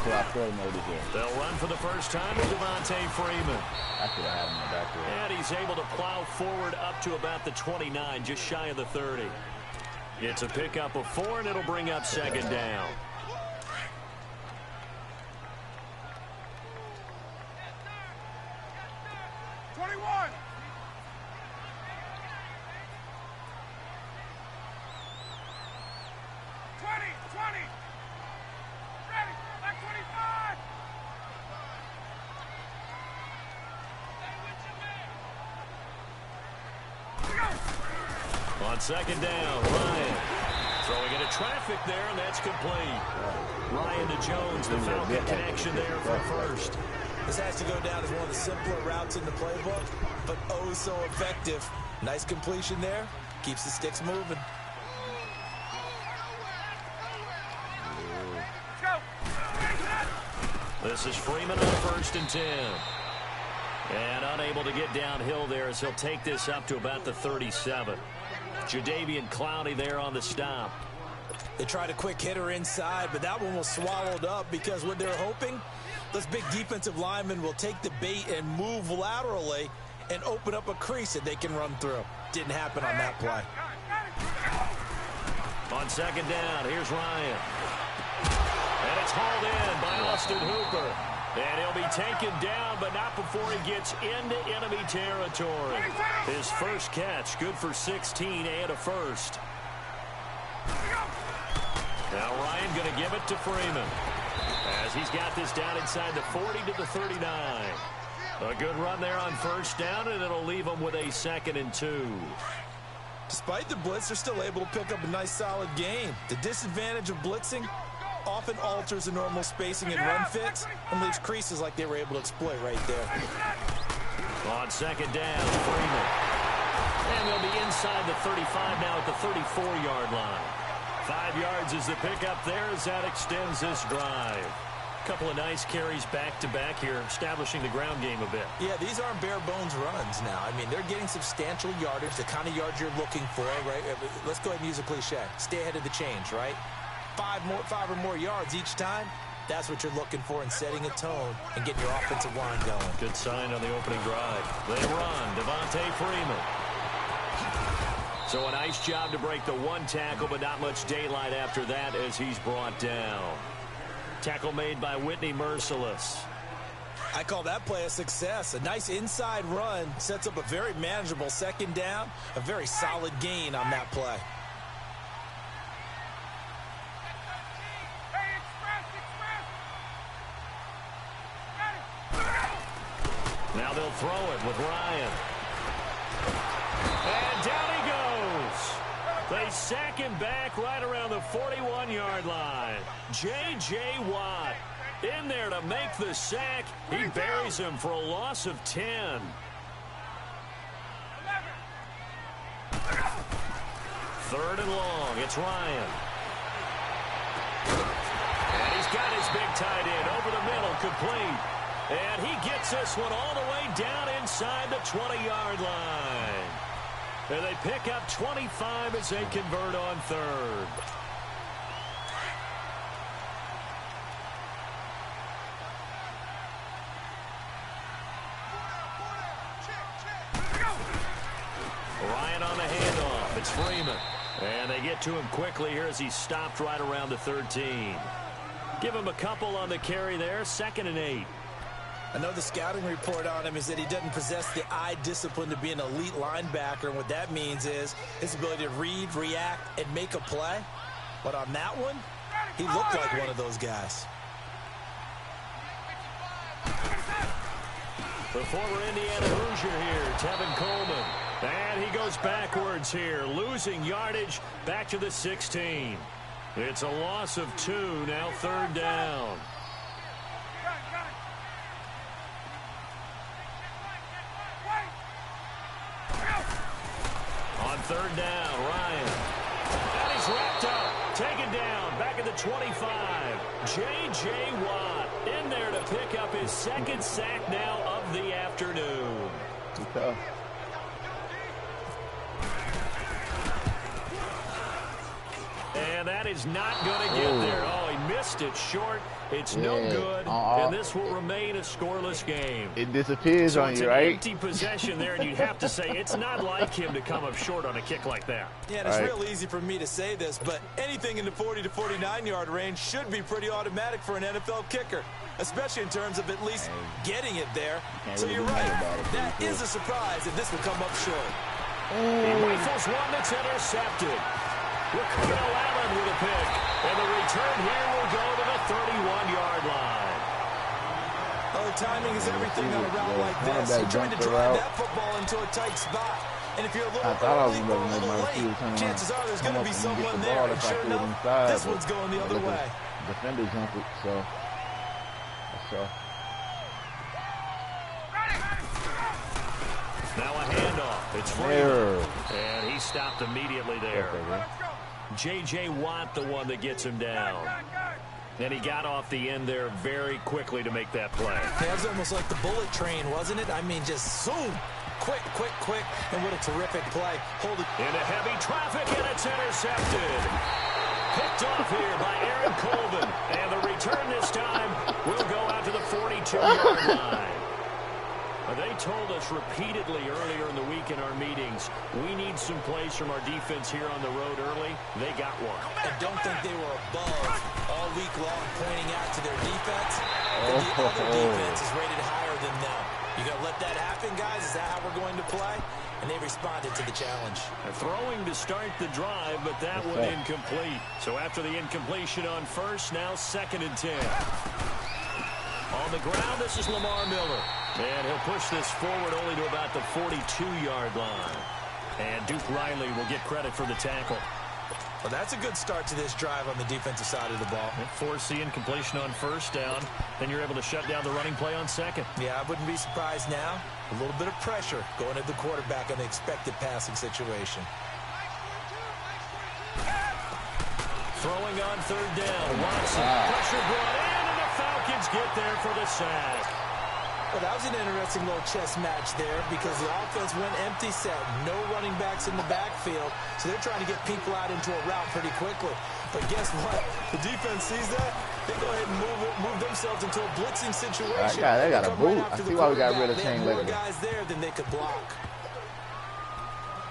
They'll run for the first time with Devontae Freeman. I could have had him in the back there. And he's able to plow forward up to about the 29, just shy of the 30. It's a pickup of 4, and it'll bring up second down. On second down, Ryan throwing into traffic there, and that's complete. Ryan to Jones, the Falcon connection there for first. This has to go down as one of the simpler routes in the playbook, but oh so effective. Nice completion there. Keeps the sticks moving. This is Freeman on first and 10. And unable to get downhill there as he'll take this up to about the 37. Jadeveon Clowney there on the stop. They tried a quick hitter inside, but that one was swallowed up because what they're hoping, those big defensive linemen will take the bait and move laterally and open up a crease that they can run through. Didn't happen on that play. On second down, here's Ryan. And it's hauled in by Austin Hooper. And he'll be taken down, but not before he gets into enemy territory. His first catch, good for 16 and a first. Now Ryan going to give it to Freeman as he's got this down inside the 40 to the 39. A good run there on first down, and it'll leave him with a 2nd and 2. Despite the blitz, they're still able to pick up a nice solid gain. The disadvantage of blitzing often alters the normal spacing and run fits and leaves creases like they were able to exploit right there. On second down, Freeman. And they'll be inside the 35 now at the 34-yard line. 5 yards is the pickup there as that extends this drive. A couple of nice carries back-to-back here, establishing the ground game a bit. Yeah, these aren't bare-bones runs now. I mean, they're getting substantial yardage, the kind of yards you're looking for, right? Let's go ahead and use a cliche. Stay ahead of the change, right? 5 or more yards each time. That's what you're looking for in setting a tone and getting your offensive line going. Good sign on the opening drive. They run. Devontae Freeman. So a nice job to break the one tackle, but not much daylight after that as he's brought down. Tackle made by Whitney Merciless. I call that play a success. A nice inside run sets up a very manageable second down. A very solid gain on that play. Now they'll throw it with Ryan. And down he goes. They sack him back right around the 41-yard line. J.J. Watt in there to make the sack. He buries him for a loss of 10. Third and long. It's Ryan. And he's got his big tight end over the middle, complete. And he gets this one all the way down inside the 20-yard line. And they pick up 25 as they convert on third. Ryan on the handoff. It's Freeman. And they get to him quickly here as he's stopped right around the 13. Give him a couple on the carry there. 2nd and 8. I know the scouting report on him is that he doesn't possess the eye discipline to be an elite linebacker, and what that means is his ability to read, react, and make a play. But on that one, he looked like one of those guys. The former Indiana Hoosier here, Tevin Coleman. And he goes backwards here, losing yardage back to the 16. It's a loss of 2, now 3rd down. On 3rd down, Ryan. And he's wrapped up, taken down, back at the 25. J.J. Watt in there to pick up his 2nd sack now of the afternoon. Okay. And that is not going to get there. Oh, he missed it short. It's no good, and this will remain a scoreless game. It disappears on you, right? It's an empty possession there, and you'd have to say it's not like him to come up short on a kick like that. Yeah, and it's real easy for me to say this, but anything in the 40 to 49-yard range should be pretty automatic for an NFL kicker, especially in terms of at least getting it there. So you're right. That is a surprise if this will come up short. He rifles one that's intercepted. Ricardo Allen with a pick. And the return here will go to the 31-yard line. Oh, timing is everything on a route like this. You're trying to drive that football into a tight spot. And if you're a little early or a little late, chances are there's going to be someone there. And sure enough, this one's going the other way. Defender jumped it, so that's tough. Now a handoff. It's Freeman. And he stopped immediately there. J.J. Watt, the one that gets him down. And he got off the end there very quickly to make that play. Yeah, it was almost like the bullet train, wasn't it? I mean, just zoom. Quick, quick, quick. And what a terrific play. Hold it. Into heavy traffic, and it's intercepted. Picked off here by Aaron Colvin. And the return this time will go out to the 42-yard line. They told us repeatedly earlier in the week in our meetings, we need some plays from our defense here on the road early. They got one. And don't think they were above all week long pointing out to their defense. The other defense is rated higher than them. You going to let that happen, guys? Is that how we're going to play? And they responded to the challenge. They're throwing to start the drive, but that one incomplete. So after the incompletion on first, now 2nd and 10. On the ground, this is Lamar Miller. And he'll push this forward only to about the 42-yard line. And Duke Riley will get credit for the tackle. Well, that's a good start to this drive on the defensive side of the ball. Force the incompletion on first down. Then you're able to shut down the running play on second. Yeah, I wouldn't be surprised now. A little bit of pressure going at the quarterback in the expected passing situation. Throwing on 3rd down. Watson. Pressure brought in, and the Falcons get there for the sack. Well, that was an interesting little chess match there because the offense went empty set. No running backs in the backfield, so they're trying to get people out into a route pretty quickly. But guess what? The defense sees that. They go ahead and move themselves into a blitzing situation. They got a boot. I see why we got rid of Shane More guys there than they could block.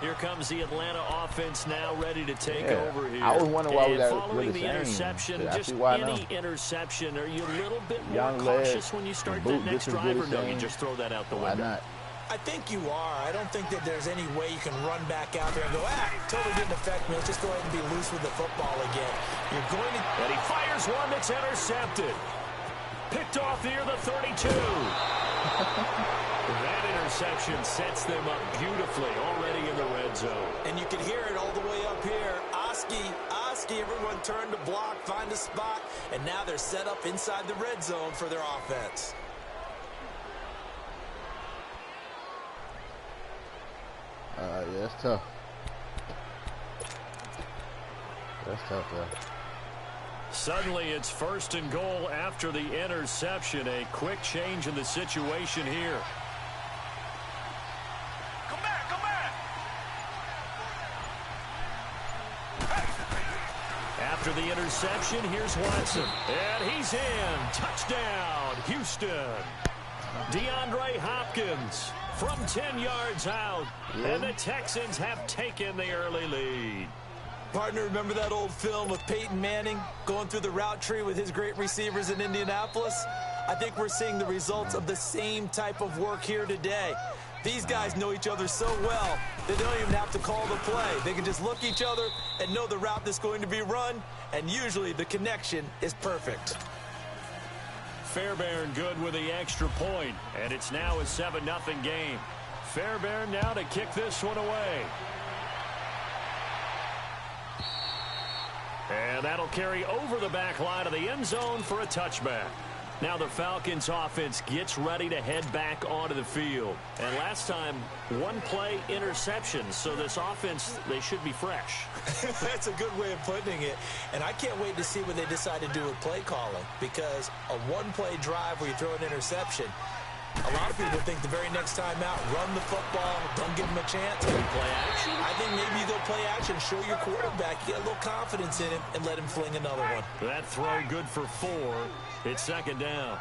Here comes the Atlanta offense now ready to take over here. I was wondering why we got rid of following the interception, just any interception, are you a little bit more cautious when you start that next drive, or no, you just throw that out the window? Why not? I think you are. I don't think that there's any way you can run back out there and go, totally didn't affect me. Let's just go ahead and be loose with the football again. You're going to... And he fires one that's intercepted. Picked off here, the 32. That interception sets them up beautifully already in the red zone. And you can hear it all the way up here. Oski, everyone turned to block, find a spot, and now they're set up inside the red zone for their offense. Yeah, that's tough. That's tough, though. Suddenly, it's 1st and goal after the interception. A quick change in the situation here. Come back. After the interception, here's Watson. And he's in. Touchdown, Houston. DeAndre Hopkins from 10 yards out. And the Texans have taken the early lead. Partner, remember that old film of Peyton Manning going through the route tree with his great receivers in Indianapolis? I think we're seeing the results of the same type of work here today. These guys know each other so well that they don't even have to call the play. They can just look each other and know the route that's going to be run, and usually the connection is perfect. Fairbairn good with the extra point, and it's now a 7-0 game. Fairbairn now to kick this one away. And that'll carry over the back line of the end zone for a touchback. Now the Falcons offense gets ready to head back onto the field. And last time, one play interception. So this offense, they should be fresh. That's a good way of putting it. And I can't wait to see what they decide to do with play calling. Because a one-play drive where you throw an interception, A lot of people think the very next time out, run the football, don't give him a chance. Play action? I think maybe you go play action, show your quarterback, get a little confidence in him, and let him fling another one. That throw good for 4. It's second down.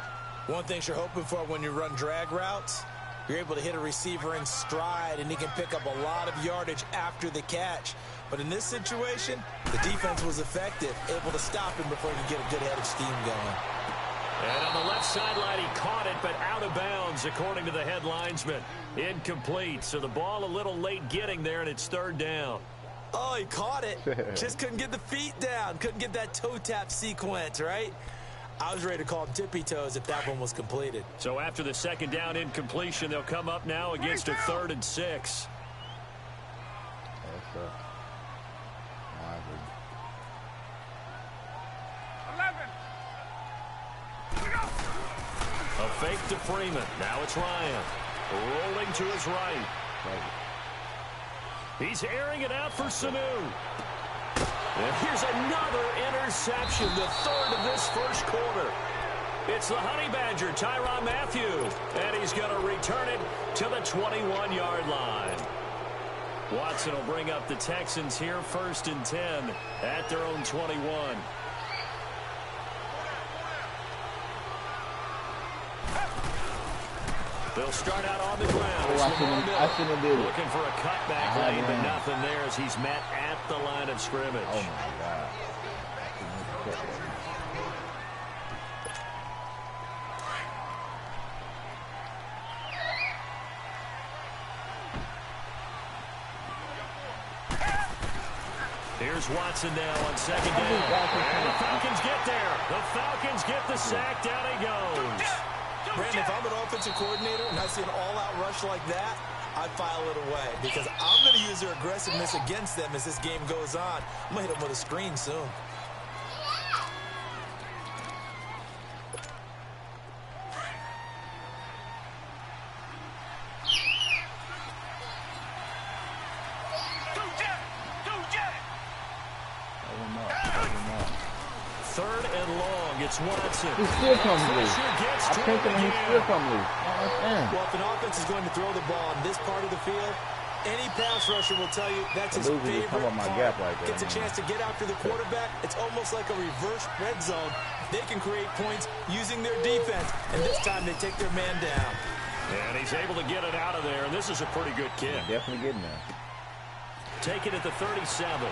One thing you're hoping for when you run drag routes, you're able to hit a receiver in stride, and he can pick up a lot of yardage after the catch. But in this situation, the defense was effective, able to stop him before he could get a good head of steam going. And on the left sideline, he caught it, but out of bounds, according to the head linesman. Incomplete, so the ball a little late getting there, and it's third down. Oh, he caught it. Just couldn't get the feet down. Couldn't get that toe tap sequence, right? I was ready to call him tippy toes if that one was completed. So after the second down incompletion, they'll come up now against a 3rd and 6. That's 11. A fake to Freeman. Now it's Ryan. Rolling to his right. He's airing it out for Sanu. And here's another interception, the 3rd of this first quarter. It's the Honey Badger, Tyrann Mathieu, and he's going to return it to the 21-yard line. Watson will bring up the Texans here, 1st and 10 at their own 21. They'll start out on the ground. I shouldn't have did it. Looking for a cutback lane, but nothing there as he's met at the line of scrimmage. Oh, my God. Here's Watson now on second down. And the Falcons get there. The Falcons get the sack. Down he goes. Brandon, if I'm an offensive coordinator and I see an all-out rush like that, I'd file it away because I'm going to use their aggressiveness against them as this game goes on. I'm going to hit them with a screen soon. Third and long. It's Watson. He still comes loose. I picked him and he still comes loose. Well, if an offense is going to throw the ball on this part of the field, any pass rusher will tell you that's his favorite part. Gets a chance to get after the quarterback. It's almost like a reverse red zone. They can create points using their defense, and this time they take their man down. And he's able to get it out of there, and this is a pretty good kick. Definitely getting there. Take it at the 37.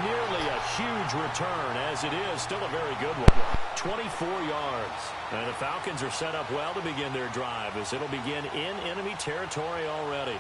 Nearly a huge return, as it is still a very good one. 24 yards. And the Falcons are set up well to begin their drive as it'll begin in enemy territory already.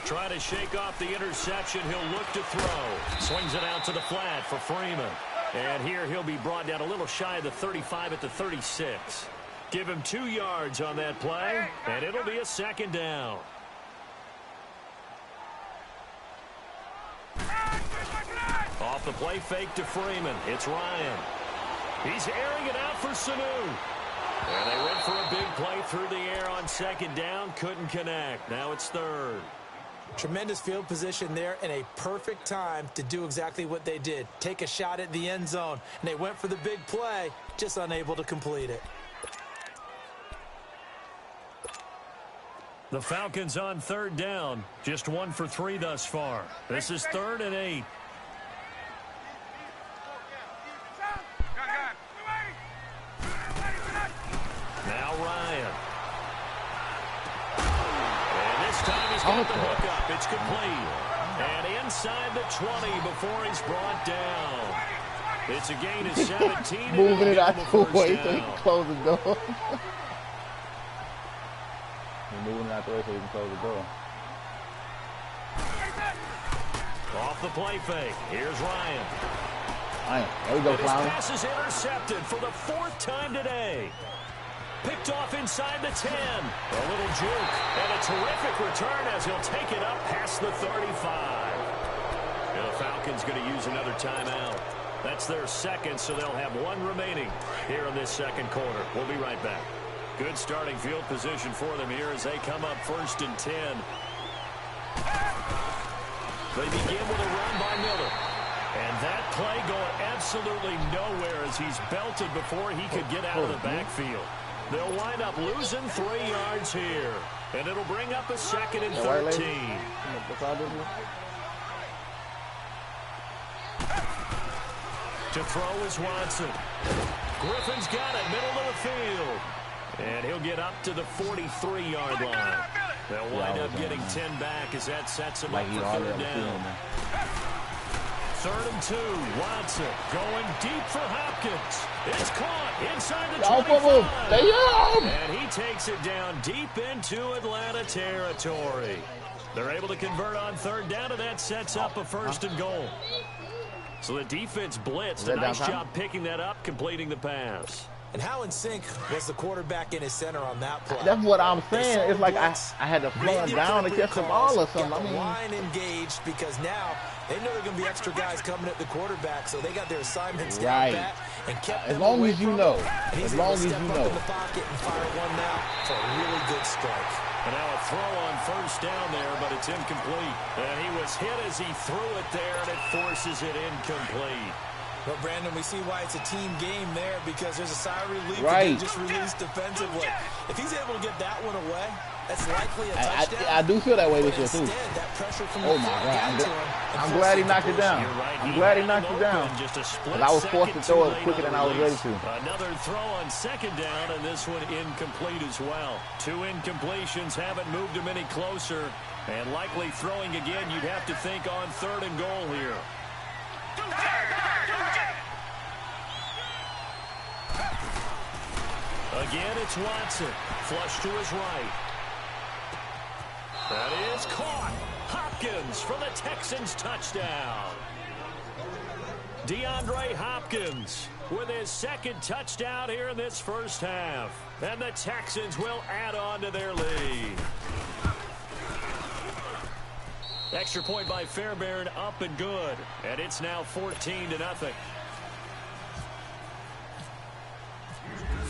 Try to shake off the interception. He'll look to throw. Swings it out to the flat for Freeman. And here he'll be brought down a little shy of the 35 at the 36. Give him 2 yards on that play, and it'll be a second down. Off the play fake to Freeman. It's Ryan. He's airing it out for Sanu. And they went for a big play through the air on second down. Couldn't connect. Now it's third. Tremendous field position there and a perfect time to do exactly what they did. Take a shot at the end zone. And they went for the big play, just unable to complete it. The Falcons on third down. Just 1 for 3 thus far. This is 3rd and 8. Now Ryan. And this time he's got the hook up. It's complete. And inside the 20 before he's brought down. It's a gain of 17. Moving it out the way so he can close the door. He's moving it out the way so he can close the door. Off the play fake. Here's Ryan. There we go, and his Clown. pass is intercepted for the 4th time today. Picked off inside the 10. A little juke and a terrific return as he'll take it up past the 35. And the Falcons going to use another timeout. That's their second, so they'll have one remaining here in this second quarter. We'll be right back. Good starting field position for them here as they come up 1st and 10. They begin with a run by Miller. And that play going absolutely nowhere as he's belted before he could get out of the backfield. They'll wind up losing 3 yards here. And it'll bring up a 2nd and 13. To throw is Watson. Griffin's got it, middle of the field. And he'll get up to the 43-yard line. They'll wind up getting 10 back as that sets him up for 3rd down. 3rd and 2, Watson going deep for Hopkins. It's caught inside the 25. And he takes it down deep into Atlanta territory. They're able to convert on 3rd down, and that sets up a 1st and goal. So the defense blitzed. A nice job picking that up, completing the pass. And how in sync was the quarterback in his center on that play? That's what I'm saying. It's like I had to slow him down to catch the ball or something. Got the line engaged because now they know there are going to be extra guys coming at the quarterback, so they got their assignments down pat and kept as long as you know. As long as you know. In the pocket and fire one now for a really good strike. And now a throw on 1st down there, but it's incomplete. And he was hit as he threw it there, and it forces it incomplete. Well, Brandon, we see why it's a team game there because there's a sigh of relief that they just released defensively. If he's able to get that one away, that's likely a touchdown. I do feel that way this year, too. That pressure from oh, my God. I'm glad he knocked it down. I'm glad he knocked it down. Because I was forced to throw it quicker than I was ready to. Another throw on 2nd down, and this one incomplete as well. 2 incompletions haven't moved him any closer. And likely throwing again, you'd have to think on 3rd and goal here. Again, it's Watson. Flush to his right. That is caught. Hopkins for the Texans touchdown. DeAndre Hopkins with his 2nd touchdown here in this 1st half. And the Texans will add on to their lead. Extra point by Fairbairn, up and good. And it's now 14-0.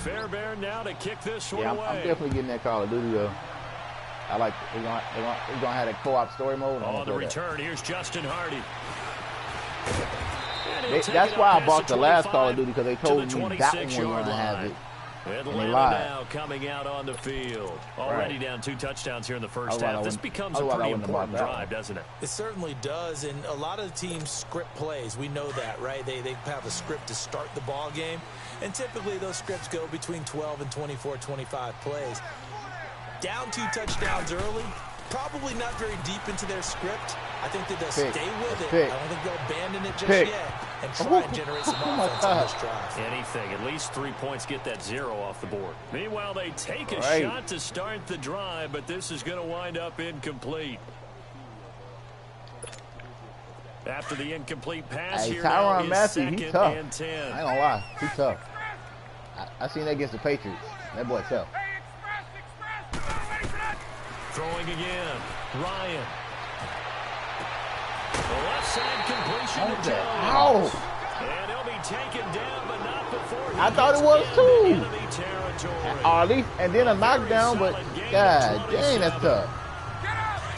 Fairbairn now to kick this one away. I'm definitely getting that Call of Duty, though. I like we're gonna have that co-op story mode. On the return, here's Justin Hardy. That's why I bought the last Call of Duty, because they told me that one was gonna have it. Atlanta now coming out on the field. Already down 2 touchdowns here in the 1st half. This becomes a pretty important drive, doesn't it? It certainly does, and a lot of the teams script plays. We know that, right? They have a script to start the ball game, and typically those scripts go between 12 and 24, 25 plays. Down 2 touchdowns early, probably not very deep into their script. I think that they'll stay with it. I don't think they'll abandon it just yet and try and generate some offense on this drive. Anything. At least 3 points get that 0 off the board. Meanwhile, they take a shot to start the drive, but this is going to wind up incomplete. After the incomplete pass here now is 2nd and 10. I ain't gonna lie. He's tough. I seen that against the Patriots. That boy tough. Throwing again. Ryan. The left side completion to Jones. And he'll be taken down, but not before he I thought it was too. At least, and then a knockdown, but God dang, that's tough.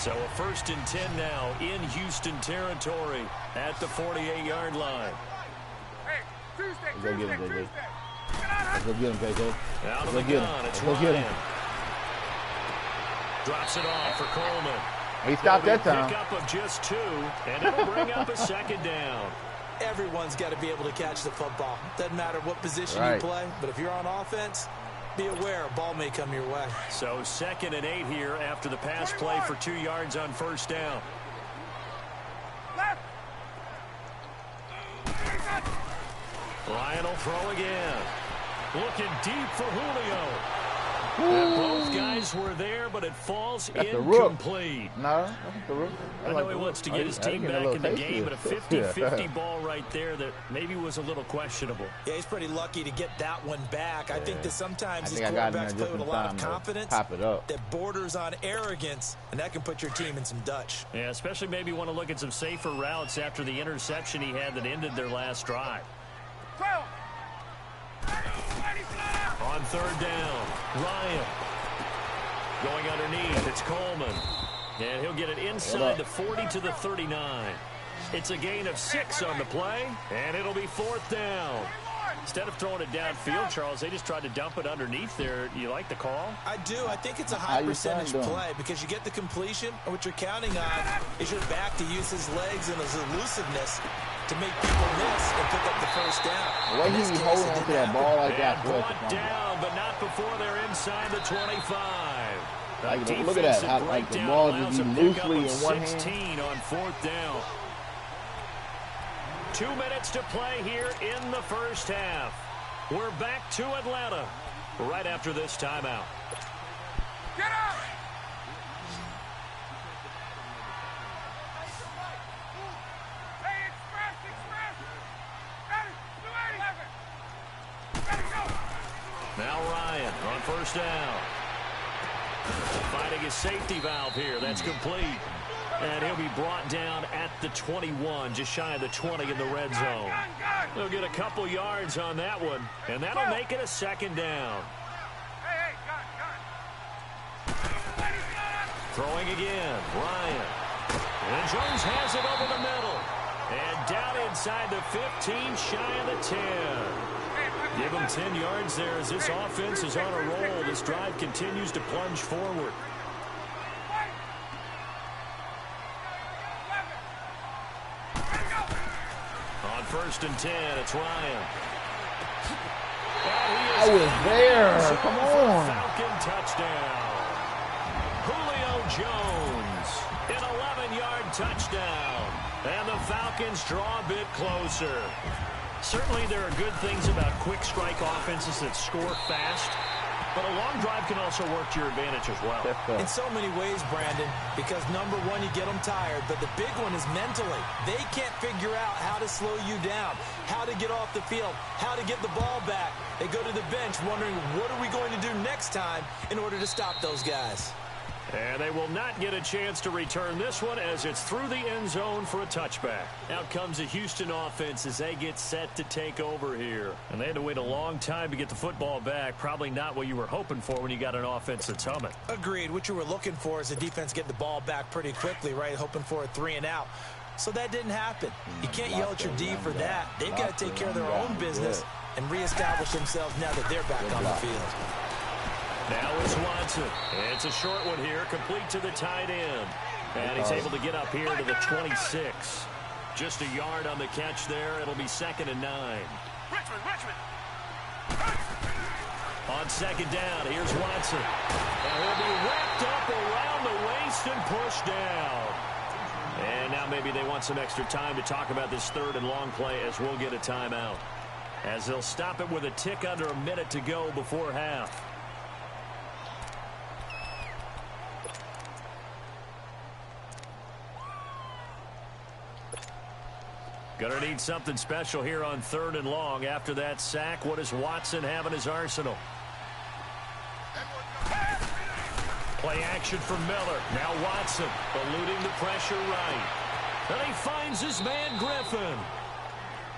So a 1st and 10 now in Houston territory at the 48-yard line. Let's go get him, JJ. Let's go get him, JJ. Out of the gun, it's Ryan. Drops it off for Coleman. He stopped that time. Pick up of just 2, and it'll bring up a 2nd down. Everyone's got to be able to catch the football. Doesn't matter what position you play, but if you're on offense, be aware a ball may come your way. So 2nd and 8 here after the pass play for 2 yards on 1st down. Ryan will throw again. Looking deep for Julio. Both guys were there, but it falls incomplete. No, that's the rook. I know he wants to get his team back in the game, but a 50-50 ball right there that maybe was a little questionable. Yeah, he's pretty lucky to get that one back. I think that sometimes these quarterbacks play with a lot of confidence that borders on arrogance, and that can put your team in some Dutch. Yeah, especially maybe want to look at some safer routes after the interception he had that ended their last drive. On third down, Ryan going underneath. It's Coleman, and he'll get it inside the 40 to the 39. It's a gain of 6 on the play, and it'll be fourth down. Instead of throwing it downfield, Charles, they just tried to dump it underneath there. You like the call? I do. I think it's a high percentage play because you get the completion, and what you're counting on is your back to use his legs and his elusiveness to make people miss and pick up the first down. Why he holding onto that ball like that? Brought down, but not before they're inside the 25. Like, look at that. How, like the ball just be loosely in one hand. 16 on fourth down. 2 minutes to play here in the first half. We're back to Atlanta right after this timeout. Get out! Now Ryan on first down. Finding his safety valve here. That's complete. And he'll be brought down at the 21, just shy of the 20 in the red zone. He'll get a couple yards on that one, and that'll make it a second down. Throwing again, Ryan. And Jones has it over the middle. And down inside the 15, shy of the 10. Give him 10 yards there as this offense is on a roll. This drive continues to plunge forward. On first and 10, it's Ryan. I was there. Come on. Falcon touchdown. Julio Jones, an 11-yard touchdown. And the Falcons draw a bit closer. Certainly there are good things about quick strike offenses that score fast, but a long drive can also work to your advantage as well. In so many ways, Brandon, because number one, you get them tired, but the big one is mentally. They can't figure out how to slow you down, how to get off the field, how to get the ball back. They go to the bench wondering, what are we going to do next time in order to stop those guys? And they will not get a chance to return this one as it's through the end zone for a touchback. Out comes the Houston offense as they get set to take over here. And they had to wait a long time to get the football back. Probably not what you were hoping for when you got an offense that's humming. Agreed. What you were looking for is the defense get the ball back pretty quickly, right? Hoping for a 3 and out. So that didn't happen. You can't yell at your D for that. They've got to take care of their own business and reestablish themselves now that they're back on the field. Now it's Watson. It's a short one here, complete to the tight end. And he's able to get up here to the 26. Just a yard on the catch there. It'll be second and 9. Richmond. On second down, here's Watson. And he'll be wrapped up around the waist and pushed down. And now maybe they want some extra time to talk about this third and long play as we'll get a timeout. As they'll stop it with a tick under a minute to go before half. Gonna need something special here on third and long. After that sack, what does Watson have in his arsenal? Play action for Miller. Now Watson eluding the pressure right. And he finds his man Griffin.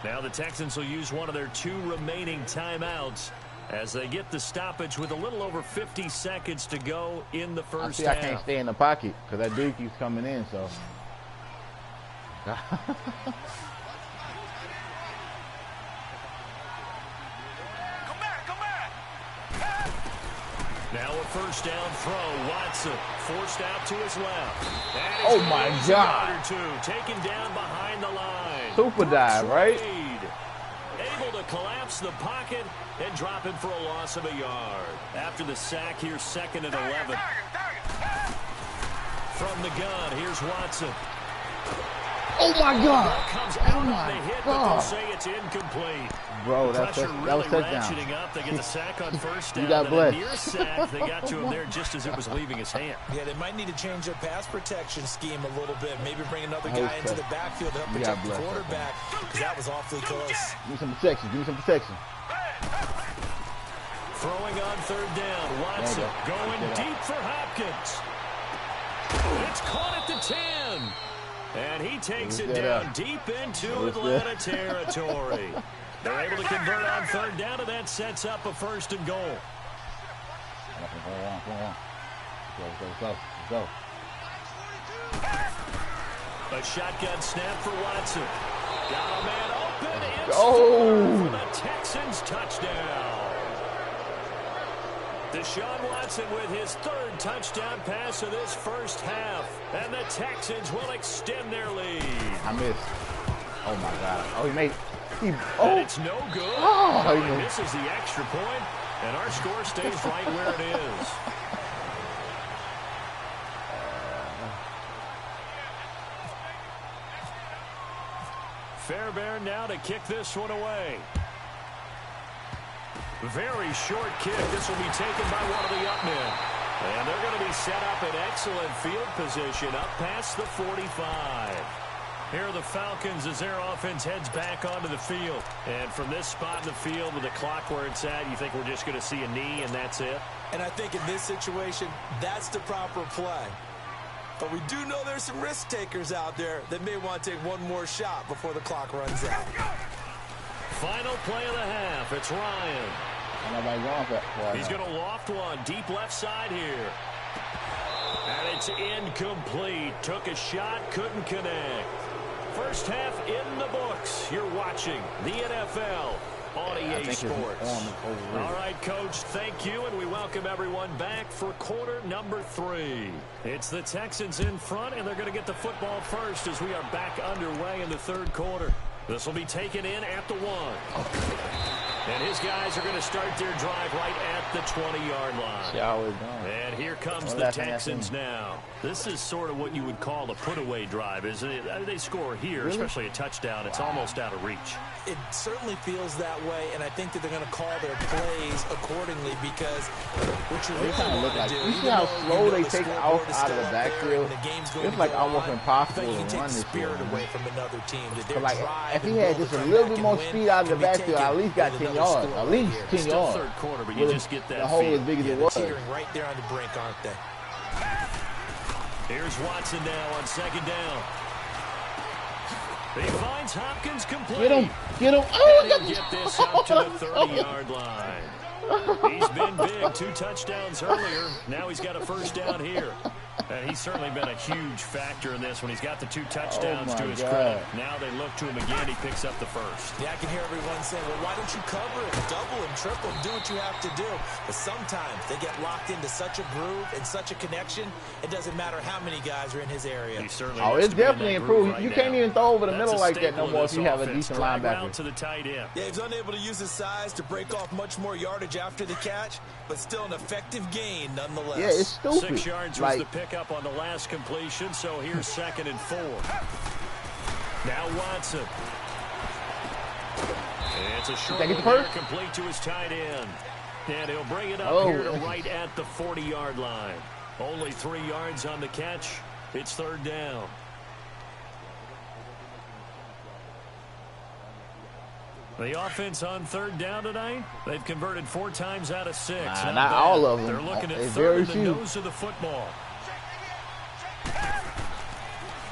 Now the Texans will use one of their 2 remaining timeouts as they get the stoppage with a little over 50 seconds to go in the first half. I can't stay in the pocket because that dude keeps coming in, so. Now a first down throw. Watson forced out to his left. Oh my God. Taken down behind the line. Super dive, right? Able to collapse the pocket and drop him for a loss of a yard. After the sack, here's second and 11. From the gun, here's Watson. Oh my God! Comes Oh out my on the hit, God! but they'll say it's incomplete. Bro, that Pressure was really touchdown. ratcheting up. They get the sack on first down. You got and blessed. a near sack. They got to him there just as it was leaving his hand. Yeah, they might need to change their pass protection scheme a little bit. Maybe bring another guy into the backfield to help protect the quarterback, because that was awfully close. Give me some protection. Give me some protection. Throwing on third down. Watson going deep for Hopkins. It's caught at the 10. And he takes it down deep into Atlanta territory. They're able to convert on third down, and that sets up a 1st and goal. Go. A shotgun snap for Watson. Got a man open. It's for the Texans touchdown. Deshaun Watson with his 3rd touchdown pass of this first half. And the Texans will extend their lead. I missed. Oh, my God. Oh, he made And it's no good. Oh, He misses the extra point, and our score stays right where it is. Fairbairn now to kick this one away. Very short kick. This will be taken by one of the up men. And they're going to be set up in excellent field position up past the 45. Here are the Falcons as their offense heads back onto the field. And from this spot in the field with the clock where it's at, you think we're just going to see a knee and that's it? And I think in this situation, that's the proper play. But we do know there's some risk takers out there that may want to take one more shot before the clock runs out. Final play of the half. It's Ryan. He's going to loft one deep left side here. And it's incomplete. Took a shot, couldn't connect. First half in the books. You're watching the NFL on EA Sports. All right, Coach, thank you, and we welcome everyone back for quarter number 3. It's the Texans in front, and they're going to get the football first as we are back underway in the 3rd quarter. This will be taken in at the 1. And his guys are going to start their drive right at the 20-yard line. And here comes the Texans now. This is sort of what you would call a put-away drive, isn't it? They score here, especially a touchdown. It's almost out of reach. It certainly feels that way, and I think that they're going to call their plays accordingly because what you really want to do, you see how slow they take off out of the backfield? It's like almost impossible to run this spirit away from another team. Like, if he had just a little bit more speed out of the backfield, I at least got 10 yards. At least 10 yards. 3rd quarter, but you just get that the hole as big as it was. Right there on the brink, aren't they? Here's Watson now on 2nd down. He finds Hopkins complete. Get him. And he'll get this out to the 30-yard line. He's been big. 2 touchdowns earlier. Now he's got a 1st down here. And he's certainly been a huge factor in this when he's got the 2 touchdowns to his credit. Now they look to him again. He picks up the 1st. Yeah, I can hear everyone saying, well, why don't you cover him, double him, triple him, do what you have to do. But sometimes they get locked into such a groove and such a connection, it doesn't matter how many guys are in his area. It's definitely improved. You can't even throw over the middle like that no more if you have a decent linebacker. To the tight end. Yeah, he's unable to use his size to break off much more yardage after the catch, but still an effective gain nonetheless. Yeah, it's stupid. 6 yards was the pickup on the last completion, so here's 2nd and 4. Now Watson. It's a short one complete to his tight end. And he'll bring it up here to right at the 40-yard line. Only 3 yards on the catch. It's 3rd down. The offense on 3rd down tonight, they've converted 4 times out of 6. Not all of them. They're looking at 3rd in the nose of the football.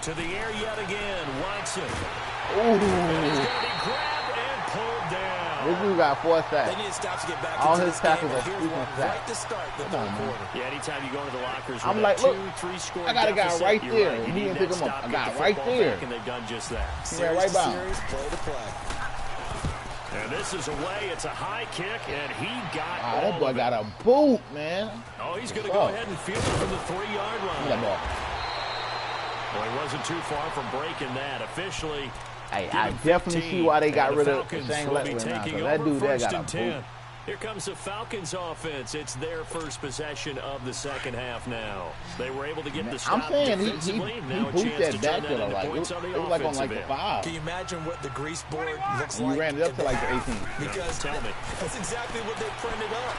To the air yet again, Watson. And he's going to be grabbed and pulled down. This dude got 4 sacks. They need to stop to get back all into his tackles are freaking sacks. Right to start the 3rd quarter. Yeah, anytime you go into the lockers, I'm like, look, 2-3 score I got a guy right there. Right. He didn't pick him up. I got it right there. And they've done just that. He ran right by him. Play to play. And this is away. It's a high kick, and he got all that boy got a boot, man. Oh, he's going to go ahead and field it from the 3-yard line. That ball. Well, he wasn't too far from breaking that. Officially, I definitely see why they got rid of Shane Letway now. That dude there got a boot. Here comes the Falcons offense. It's their first possession of the second half now. They were able to get the stop defensively. He boosted that back to the like. It was like on like the 5. Can you imagine what the grease board looks like? You ran it up to like the 18. Because tell me, that's exactly what they printed up.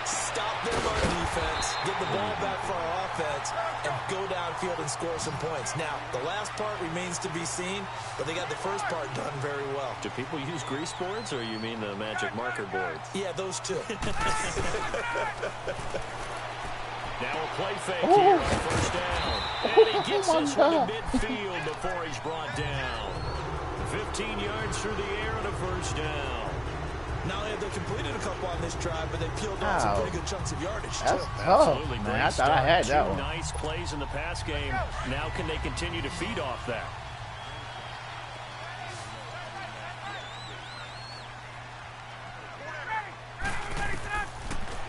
Stop them on defense, get the ball back for our offense, and go downfield and score some points. Now, the last part remains to be seen, but they got the first part done very well. Do people use grease boards, or you mean the magic marker boards? Yeah, those two. Now a play fake here on first down. And he gets this one to midfield before he's brought down. 15 yards through the air and a first down. Not only have they completed a couple on this drive, but they peeled off some pretty good chunks of yardage, too. That's tough, man. I thought I had that one. Nice plays in the pass game. Now can they continue to feed off that?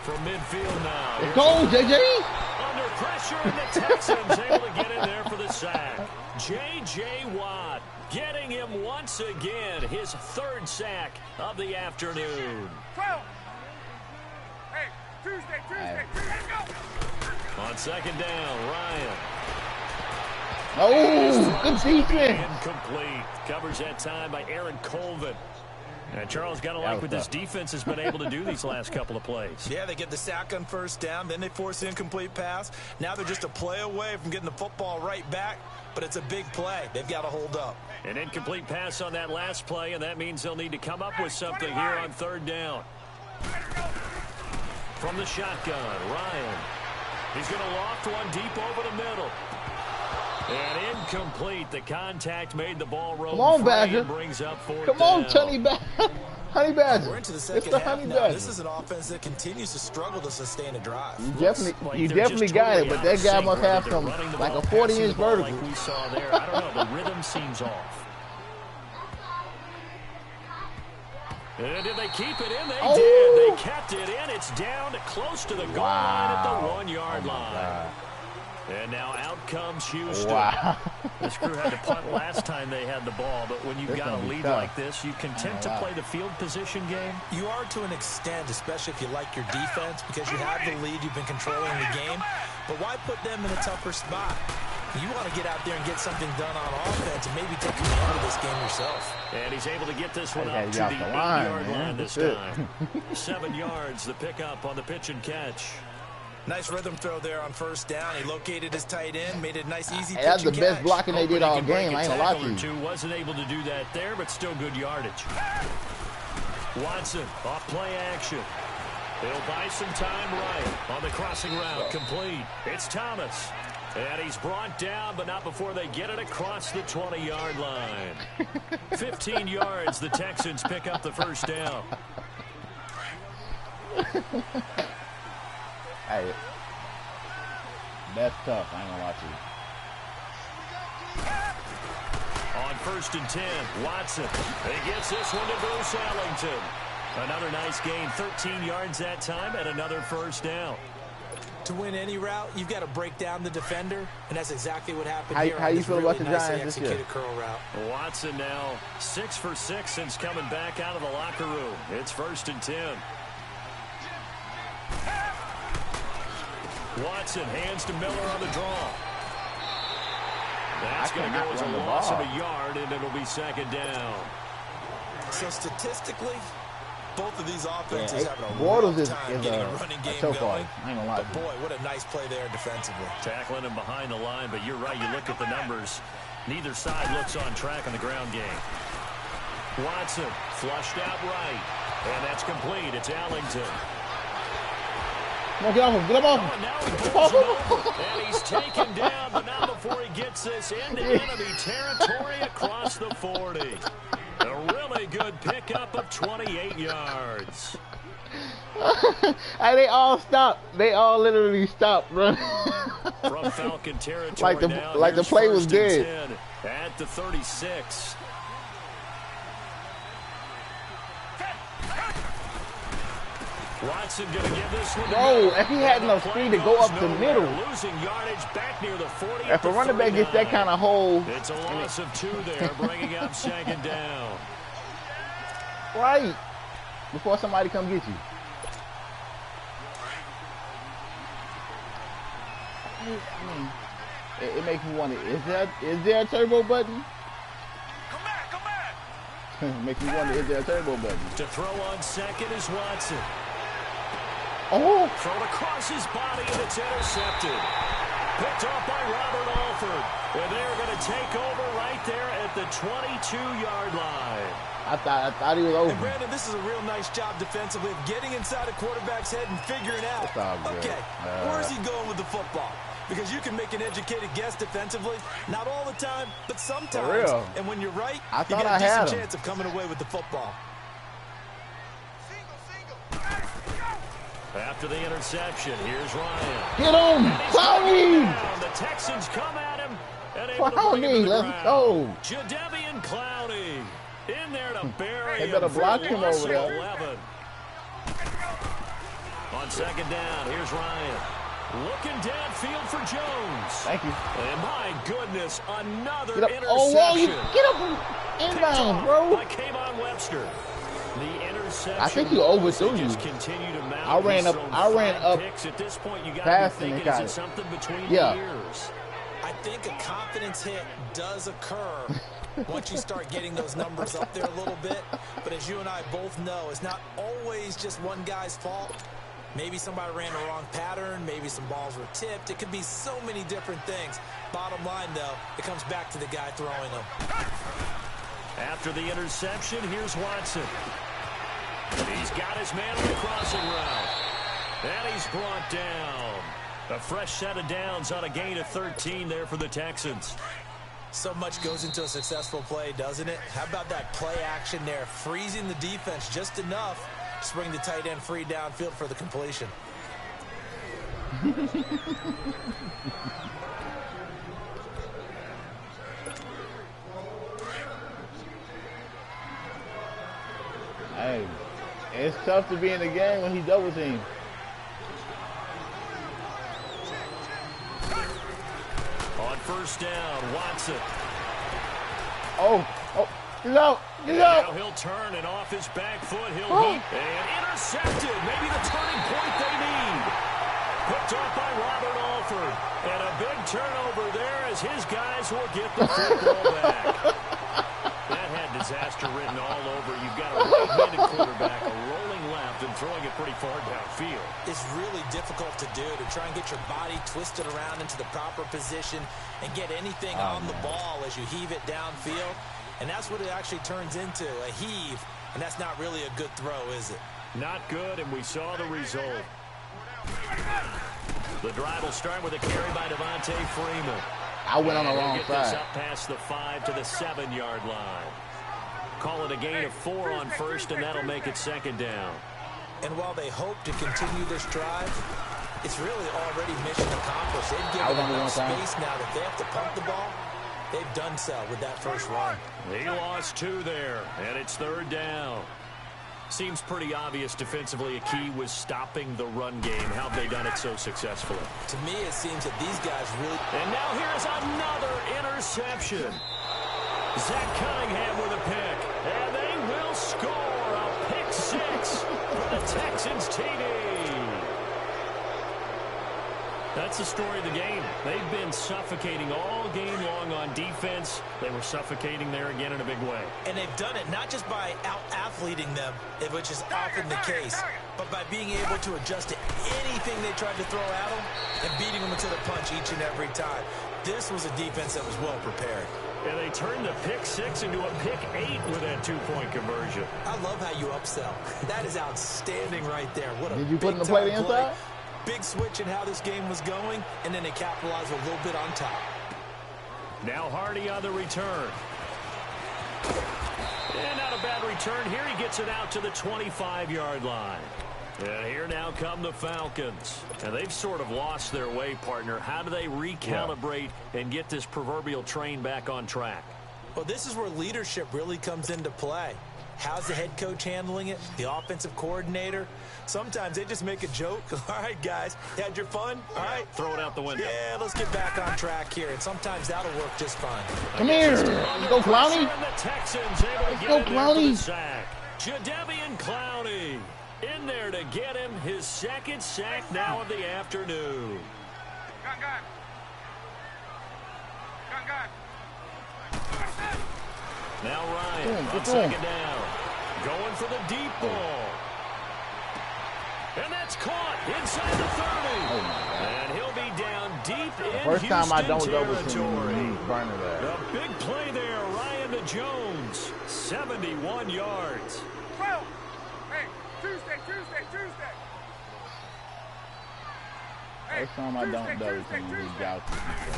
From midfield now. Let's go, JJ. Under pressure, and the Texans able to get in there for the sack. J.J. Watt getting him once again, his 3rd sack of the afternoon. 12. Hey, Tuesday, let's go. On second down, Ryan. Oh, good defense. Incomplete. Covers that time by Aaron Colvin. And Charles, got to like what this defense has been able to do these last couple of plays. Yeah, they get the sack on first down, then they force the incomplete pass. Now they're just a play away from getting the football right back, but it's a big play. They've got to hold up. An incomplete pass on that last play, and that means they'll need to come up with something here on third down. From the shotgun, Ryan. He's going to loft one deep over the middle. And incomplete. The contact made the ball roll. Come on, Badger. Brings up Come on, Honey Badger. Honey Badger. We're into the second half now. This is an offense that continues to struggle to sustain a drive. You definitely got it, but that guy must have some, like a 40-inch vertical. Like we saw there. I don't know. The rhythm seems off. And did they keep it in? They did. They kept it in. It's down to close to the goal line at the 1-yard line. God. And now out comes Houston. Wow. This crew had to punt last time they had the ball, but when you've got a lead like this, you content to play the field position game? You are to an extent, especially if you like your defense, because you have the lead, you've been controlling the game. But why put them in a tougher spot? You want to get out there and get something done on offense and maybe take command of this game yourself. And he's able to get this one up to the 8-yard line this time. 7 yards, the pickup on the pitch and catch. Nice rhythm throw there on first down. He located his tight end, made it a nice, easy pitch. That's the best blocking they did all game. I ain't gonna lie to you. Wasn't able to do that there, but still good yardage. Watson off play action. He'll buy some time right on the crossing route. Complete. It's Thomas. And he's brought down, but not before they get it across the 20-yard line. 15 yards, the Texans pick up the first down. Hey, that's tough. I ain't gonna lie to you. On 1st and 10, Watson. He gets this one to Bruce Ellington. Another nice gain, 13 yards that time, and another first down. To win any route, you've got to break down the defender, and that's exactly what happened here. How you feel about the Giants this year? Curl route. Watson now 6 for 6 since coming back out of the locker room. It's 1st and 10. Watson hands to Miller on the draw. That's going to go as a loss of a yard, and it'll be second down. So statistically, both of these offenses have a Bortles rough time getting a running game going. I ain't gonna lie. But boy, what a nice play there defensively. Tackling him behind the line, but you're right. You look at the numbers. Neither side looks on track on the ground game. Watson flushed out right, and that's complete. It's Ellington. Come on, get off him. Get him off him. Now he pulls him over, and he's taken down, but not before he gets this into enemy territory across the 40. A really good pickup of 28 yards. Hey, they all stopped. They all literally stopped running. From Falcon territory like the play was dead. At the 36. Watson going to give this one. No, if he had enough speed to go up the middle. Losing yardage back near the 40. If a running back gets that kind of hole. It's a loss of 2 there, bringing up second down. Right. Before somebody come get you. it makes me wonder, is there a turbo button? Come back. Makes me wonder, is there a turbo button? To throw on second is Watson. Oh! Thrown across his body, and it's intercepted. Picked off by Robert Alford. And they're going to take over right there at the 22-yard line. I thought he was over. And Brandon, this is a real nice job defensively of getting inside a quarterback's head and figuring out, okay, where's he going with the football? Because you can make an educated guess defensively, not all the time, but sometimes. And when you're right, I you got a decent chance of coming away with the football. After the interception, here's Ryan. Get him! Clowney! The Texans come at him. And Clowney, let's go. Jadeveon Clowney in there to bury him. They better block him over there. 11. On second down, here's Ryan. Looking downfield for Jones. Thank you. And my goodness, another interception. Oh, get up inbound, bro. By Kayvon Webster. The interception. I think he overthrew you. I ran up at this point, you fast and got it. Something between ears. I think a confidence hit does occur once you start getting those numbers up there a little bit. But as you and I both know, it's not always just one guy's fault. Maybe somebody ran the wrong pattern. Maybe some balls were tipped. It could be so many different things. Bottom line, though, it comes back to the guy throwing them. After the interception, here's Watson. He's got his man on the crossing route. And he's brought down. A fresh set of downs on a gain of 13 there for the Texans. So much goes into a successful play, doesn't it? How about that play action there? Freezing the defense just enough to bring the tight end free downfield for the completion. Hey, it's tough to be in the game when he double teamed. On first down, Watson. He's out. Now he'll turn, and off his back foot, he'll heat. And intercepted. Maybe the turning point they need. Picked off by Robert Alford. And a big turnover there as his guys will get the football back. That had disaster written all over. You've got a right-handed quarterback, a rolling left, and throwing it pretty far downfield. It's really difficult to do, to try and get your body twisted around into the proper position and get anything on the ball as you heave it downfield. And that's what it actually turns into, a heave. And that's not really a good throw, is it? Not good, and we saw the result. The drive will start with a carry by Devontae Freeman. I went on the wrong side. This up past the 5 to the 7-yard line. Call it a gain of 4 on first, and that'll make it second down. And while they hope to continue this drive, it's really already mission accomplished. They've given them enough space now that they have to pump the ball. They've done so with that first run. He lost 2 there, and it's third down. Seems pretty obvious defensively a key was stopping the run game. How have they done it so successfully? To me, it seems that these guys really... And now here's another interception. Zach Cunningham with a pick. And they will score a pick 6 for the Texans TD. That's the story of the game. They've been suffocating all game long on defense. They were suffocating there again in a big way. And they've done it not just by out-athleting them, which is often the case, but by being able to adjust to anything they tried to throw at them and beating them into the punch each and every time. This was a defense that was well prepared. And they turned the pick 6 into a pick 8 with that 2-point conversion. I love how you upsell. That is outstanding right there. What a Did you put in the play inside? Big switch in how this game was going, and then they capitalized a little bit on top. Now Hardy on the return. And not a bad return here. He gets it out to the 25-yard line. And here now come the Falcons. And they've sort of lost their way, partner. How do they recalibrate and get this proverbial train back on track? Well, this is where leadership really comes into play. How's the head coach handling it? The offensive coordinator? Sometimes they just make a joke. All right, guys, had your fun? All right. Throw it out the window. Yeah, let's get back on track here. And sometimes that'll work just fine. Come here. Let's go, Clowney. Let's go, Clowney. Jadeveon Clowney in there to get him his second sack now of the afternoon. Now Ryan on second down. Going for the deep ball. And that's caught inside the 30. And he'll be down deep in First time I don't double territory. team, burner there. A big play there, Ryan to Jones. 71 yards. Hey, Tuesday. First time I don't double team, we got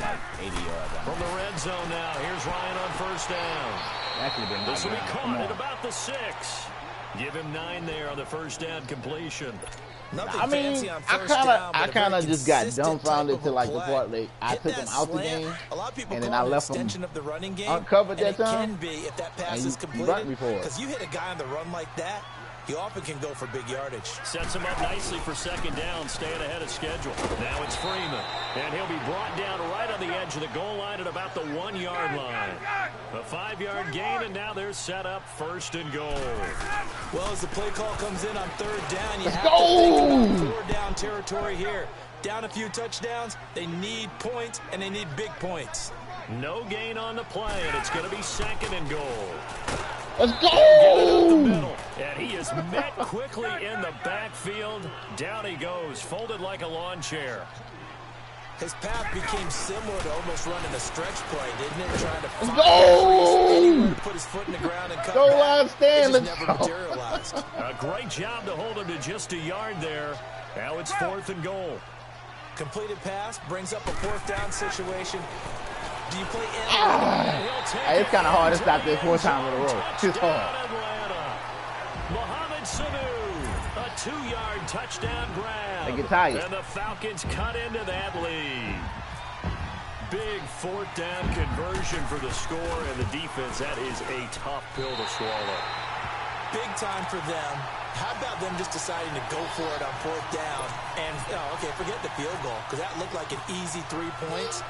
like 80 yards. From the red zone now, here's Ryan on first down. This will be caught at about the 6. Give him 9 there on the first down completion. I mean, I kind of just got dumbfounded to like the part that I took him out the game, and then I left him uncovered that time. It can be if that pass is completed, because you hit a guy on the run like that, he often can go for big yardage. Sets him up nicely for second down, staying ahead of schedule. Now it's Freeman, and he'll be brought down right on the edge of the goal line at about the 1-yard line. A 5-yard gain, and now they're set up first and goal. Well, as the play call comes in on third down, you have to think about 4-down territory here. Down a few touchdowns, they need points, and they need big points. No gain on the play, and it's going to be second and goal. Let's go! And he is met quickly in the backfield. Down he goes, folded like a lawn chair. His path became similar to almost running a stretch play, didn't it? Trying to put his foot in the ground and cut back. It just never materialized. A great job to hold him to just a yard there. Now it's 4th and goal. Completed pass brings up a 4th down situation. Do you play Hey, it's kind of hard to stop this 4 times in a row. It's hard. Mohamed Sanu, a 2-yard touchdown grab. They get tired. And the Falcons cut into that lead. Big 4th down conversion for the score, and the defense, that is a tough pill to swallow. Big time for them. How about them just deciding to go for it on 4th down? And, forget the field goal, because that looked like an easy 3 points.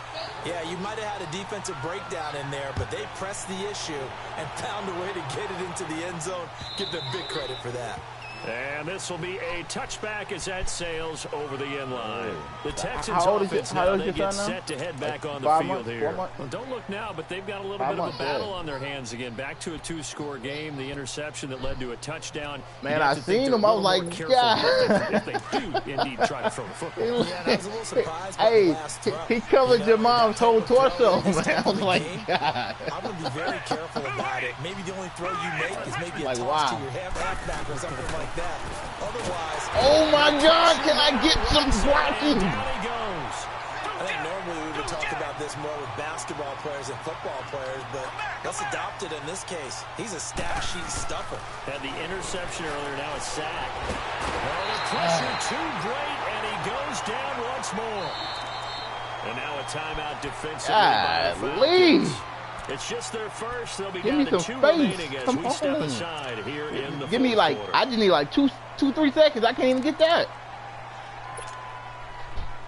Yeah, you might have had a defensive breakdown in there, but they pressed the issue and found a way to get it into the end zone. Give them big credit for that. And this will be a touchback as that sails over the end line. The Texans offense now, they get set to head back on the field here. Well, don't look now, but they've got a little bit of a battle on their hands again. Back to a 2-score game, the interception that led to a touchdown. Man, I seen him. I was like, yeah. If they do indeed try to throw the football. Yeah, I was a little surprised by the last throw. He covered your mom's whole torso, man. I was like, God. I'm going to be very careful about it. Maybe the only throw you make is maybe a toss to your halfback or something like that. Otherwise, oh my God, can I get some blocking? I think normally we would talk about this more with basketball players and football players, but let's adopt it in this case. He's a stat sheet stuffer. Had the interception earlier, now a sack. Well, the pressure too great, and he goes down once more. And now a timeout defensively by the Falcons. It's just their first. They'll be down to 2 remaining as we step aside here in the Give me like, quarter. I just need like 2-3 seconds. I can't even get that.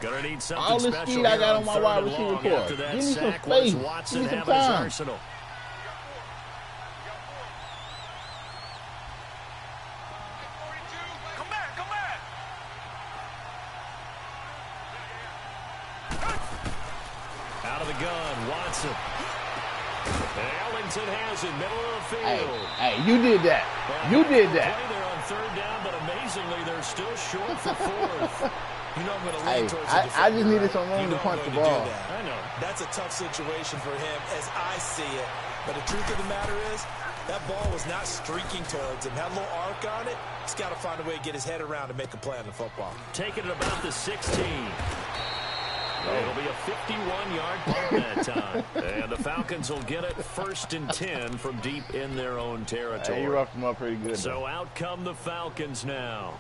Gonna need something all the special speed I got on my wide receiver core. Give me some space. Watson Give me some have his time. arsenal. Come back. Out of the gun, Watson. Ellington has it, middle of the field. Hey, you did that. You did that. Play there on 3rd down, but amazingly, they're still short for 4th. You know I'm going to lean towards the defender. I just needed some room to punch the ball. I know. That's a tough situation for him as I see it. But the truth of the matter is, that ball was not streaking towards him. Had a little arc on it. He's got to find a way to get his head around and make a play on the football. Taking it about the 16. It'll be a 51-yard punt that time. And the Falcons will get it 1st and 10 from deep in their own territory. Hey, you roughed them up pretty good. So out come the Falcons now.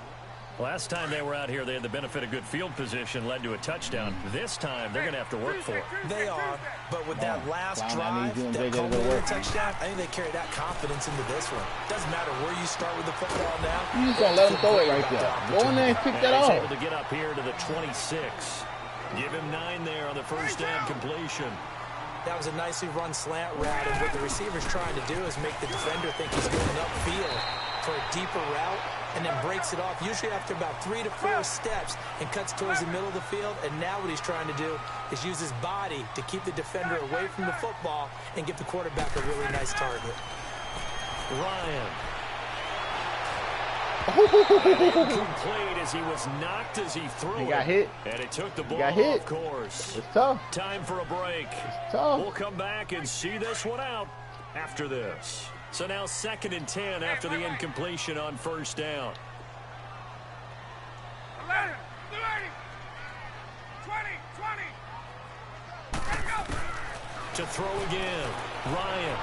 Last time they were out here, they had the benefit of good field position, led to a touchdown. This time, they're going to have to work for it. They are, but with that last drive, that culminating touchdown, I think they carry that confidence into this one. Doesn't matter where you start with the football now. You just going to let them throw it right there. Go in there and pick that off. He's able to get up here to the 26. Give him 9 there on the first down completion. That was a nicely run slant route, and what the receiver's trying to do is make the defender think he's going upfield. for a deeper route and then breaks it off, usually after about 3 to 4 steps, and cuts towards the middle of the field. And now what he's trying to do is use his body to keep the defender away from the football and give the quarterback a really nice target. Ryan. Incomplete as he was knocked as he threw it. He got hit. And it took the ball hit. off course. It's tough. Time for a break. It's tough. We'll come back and see this one out after this. So now 2nd and 10 after the incompletion on first down. 11, 20, 20. Let's go. To throw again. Ryan.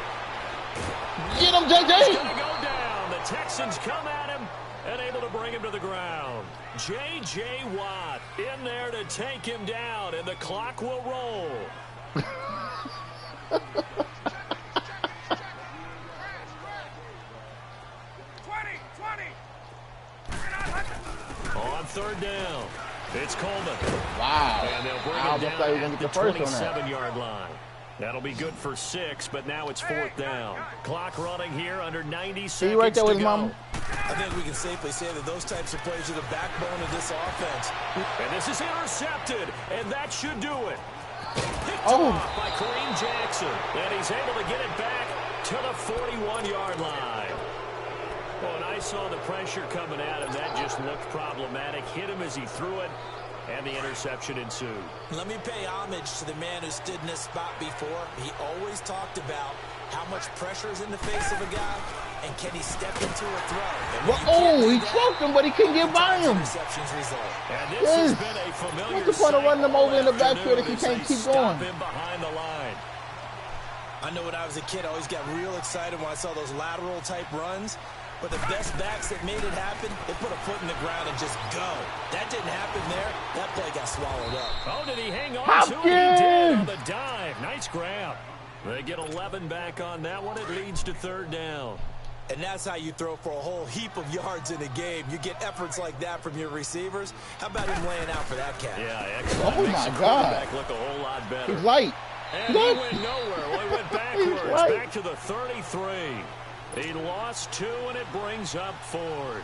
Get him, JJ. He's going to go down. The Texans come at him and able to bring him to the ground. J.J. Watt in there to take him down, and the clock will roll. 20, 20. On 3rd down, it's Coleman. Wow. And they'll bring him down at the 27-yard line. That'll be good for 6, but now it's 4th down. Clock running here under 90 seconds right there with to go. Mama. I think we can safely say that those types of plays are the backbone of this offense. And this is intercepted, and that should do it. Picked off by Kareem Jackson, and he's able to get it back to the 41-yard line. Well, when I saw the pressure coming at him, that just looked problematic. Hit him as he threw it, and the interception ensued. Let me pay homage to the man who stood in this spot before. He always talked about how much pressure is in the face of a guy, and can he step into a throw. Well, he choked him, but he couldn't get by him. Interceptions result. And this has been a familiar What's the point of running him over in the backfield if he afternoon can't as keep they going? stop him behind the line. I know when I was a kid, I always got real excited when I saw those lateral-type runs. But the best backs that made it happen, they put a foot in the ground and just go. That didn't happen there. That play got swallowed up. Oh, did he hang on to it? He did on the dive. Nice grab. They get 11 back on that one. It leads to 3rd down. And that's how you throw for a whole heap of yards in a game. You get efforts like that from your receivers. How about him laying out for that catch? Yeah, excellent. Oh, Makes my the God. quarterback look a whole lot better. He's light. And he went nowhere. Well, he went backwards. Right. Back to the 33. He lost 2, and it brings up 4th.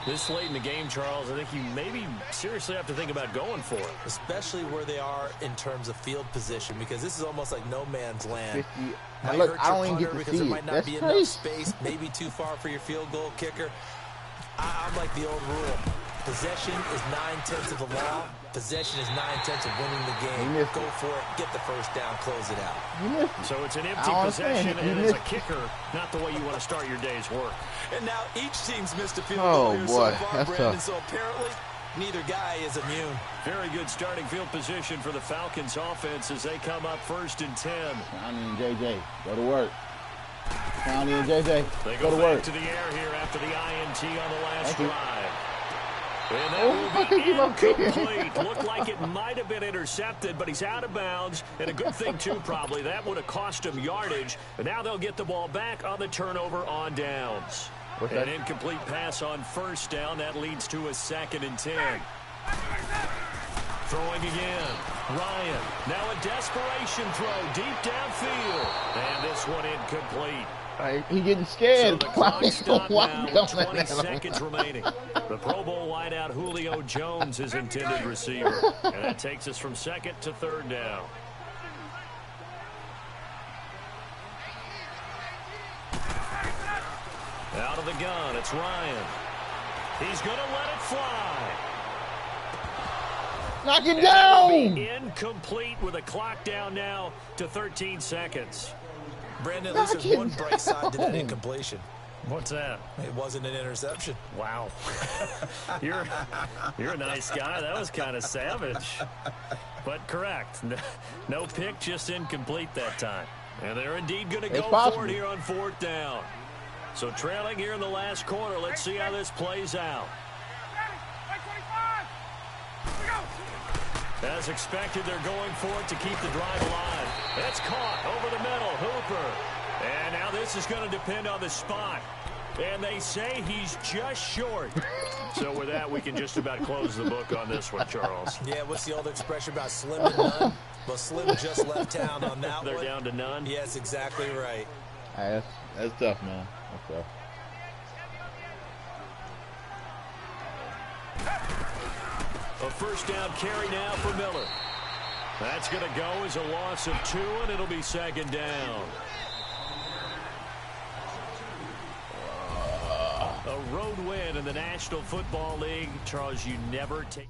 This late in the game, Charles, I think you maybe seriously have to think about going for it. Especially where they are in terms of field position, because this is almost like no man's land. Now, Might look, hurt I your don't even punter get to because see there it. might not That's be crazy. enough space, maybe too far for your field goal kicker. I'm like the old rule. Possession is 9/10 of the law. Possession is 9/10 of winning the game. Go for it. Get the first down. Close it out. So it's an empty possession, and as a kicker, not the way you want to start your day's work. And now each team's missed a field goal here so far, that's Brandon. tough. So apparently, neither guy is immune. Very good starting field position for the Falcons offense as they come up 1st and 10. County and JJ, go to work. County and JJ, They go go to back work. to the air here after the INT on the last Thank you. drive. And that Oh, will be incomplete. incomplete. Looked like it might have been intercepted, but he's out of bounds. And a good thing, too, probably. That would have cost him yardage. But now they'll get the ball back on the turnover on downs. An incomplete pass on 1st down. That leads to a 2nd and 10. Throwing again. Ryan. Now a desperation throw deep downfield. And this one incomplete. He getting So scared. the clock stopped now, 20 seconds remaining. The Pro Bowl wideout Julio Jones is intended receiver. And that takes us from 2nd to 3rd down. Out of the gun, it's Ryan. He's going to let it fly. Knock it And down. that'll be incomplete with a clock down now to 13 seconds. Brandon, at least there's one bright side to that incompletion. What's that? It wasn't an interception. Wow. You're a nice guy. That was kind of savage. But correct. No pick, just incomplete that time. And they're indeed going to go for it here on 4th down. So trailing here in the last quarter. Let's see how this plays out. As expected, they're going for it to keep the drive alive. It's caught over the middle. Hooper. And now this is going to depend on the spot. And they say he's just short. So with that, we can just about close the book on this one, Charles. Yeah, what's the old expression about slim and none? Well, Slim just left town on that They're one. down to none? Yes, exactly right. That's tough, man. That's tough. A first down carry now for Miller. That's going to go as a loss of 2, and it'll be second down. A road win in the National Football League. Charles, you never take...